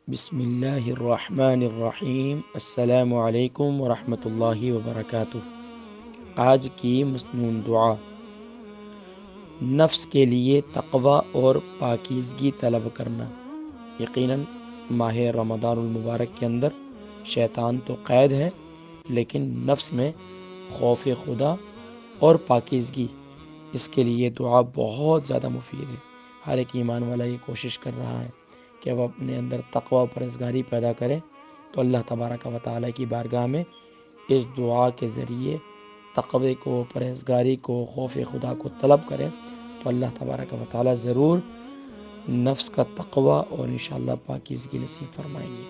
بسم اللہ الرحمن الرحیم۔ السلام علیکم ورحمۃ اللہ وبرکاتہ۔ آج کی مسنون دعا، نفس کے لیے تقوی اور پاکیزگی طلب کرنا۔ یقیناً ماہ رمضان المبارک کے اندر شیطان تو قید ہے، لیکن نفس میں خوف خدا اور پاکیزگی، اس کے لیے دعا بہت زیادہ مفید ہے۔ ہر ایک ایمان والا یہ کوشش کر رہا ہے کہ وہ اپنے اندر تقوی و پرہیزگاری پیدا کرے، تو اللہ تبارک و تعالیٰ کی بارگاہ میں اس دعا کے ذریعے تقوی کو، پرہیزگاری کو، خوف خدا کو طلب کرے تو اللہ تبارک و تعالیٰ ضرور نفس کا تقوی اور انشاءاللہ پاکیزگی نصیب فرمائیں گے۔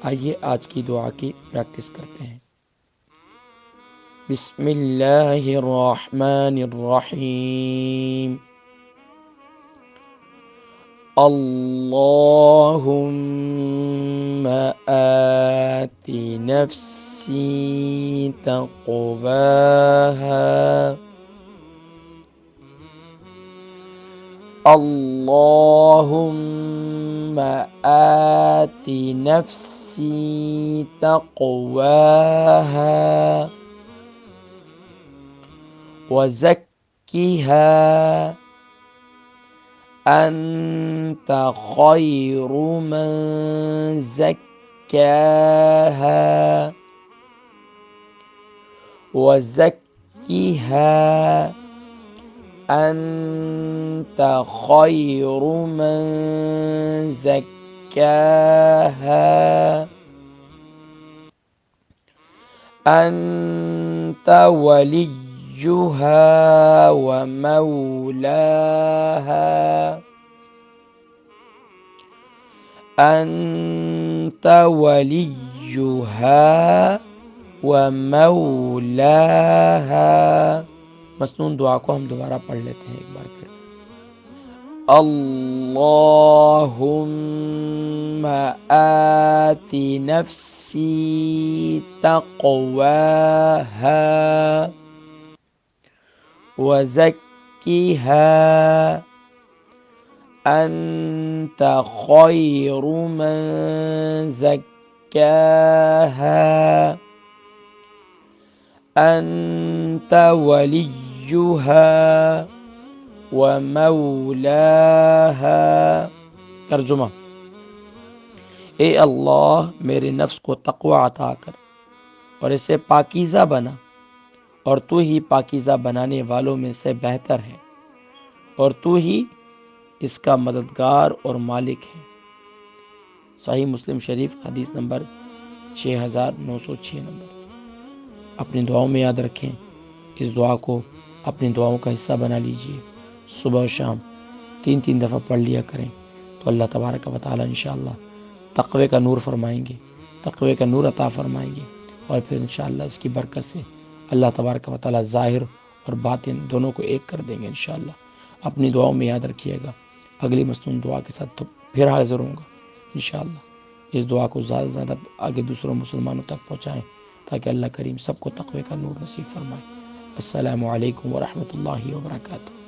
آئیے آج کی دعا کی پریکٹس کرتے ہیں۔ بسم اللہ الرحمن الرحیم۔ اللہم آت نفسی تقواہا، اللہم آت نفسی تقواہا وزکیہا انت خیر من زکاہا وزکیہا انت خیر من زکاہا انت ولیہا ومولاہا انت ولیہا ومولاہا۔ مسنون دعا کو ہم دوبارہ پڑھ لیتے ہیں ایک بار پھر۔ اللہم آت نفسی تقواہا وزکیہا انت خیر من زکاہا انت ولیہا ومولاہا۔ ترجمہ: اے اللہ، میرے نفس کو تقوی عطا کر اور اسے پاکیزہ بنا، اور تو ہی پاکیزہ بنانے والوں میں سے بہتر ہے، اور تو ہی اس کا مددگار اور مالک ہے۔ صحیح مسلم شریف حدیث نمبر 6906 نمبر۔ اپنی دعاؤں میں یاد رکھیں، اس دعا کو اپنی دعاؤں کا حصہ بنا لیجئے۔ صبح و شام 3 دفعہ پڑھ لیا کریں تو اللہ تبارک و تعالیٰ انشاءاللہ تقوی کا نور فرمائیں گے، تقوی کا نور عطا فرمائیں گے، اور پھر انشاءاللہ اس کی برکت سے اللہ تبارک و تعالیٰ ظاہر اور باطن دونوں کو ایک کر دیں گے انشاءاللہ۔ اپنی دعاؤں میں یاد رکھیے گا۔ اگلی مسنون دعا کے ساتھ تو پھر حاضر ہوں گا انشاءاللہ۔ اس دعا کو زیادہ سے زیادہ آگے دوسروں مسلمانوں تک پہنچائیں تاکہ اللہ کریم سب کو تقوی کا نور نصیب فرمائے۔ السلام علیکم ورحمۃ اللہ وبرکاتہ۔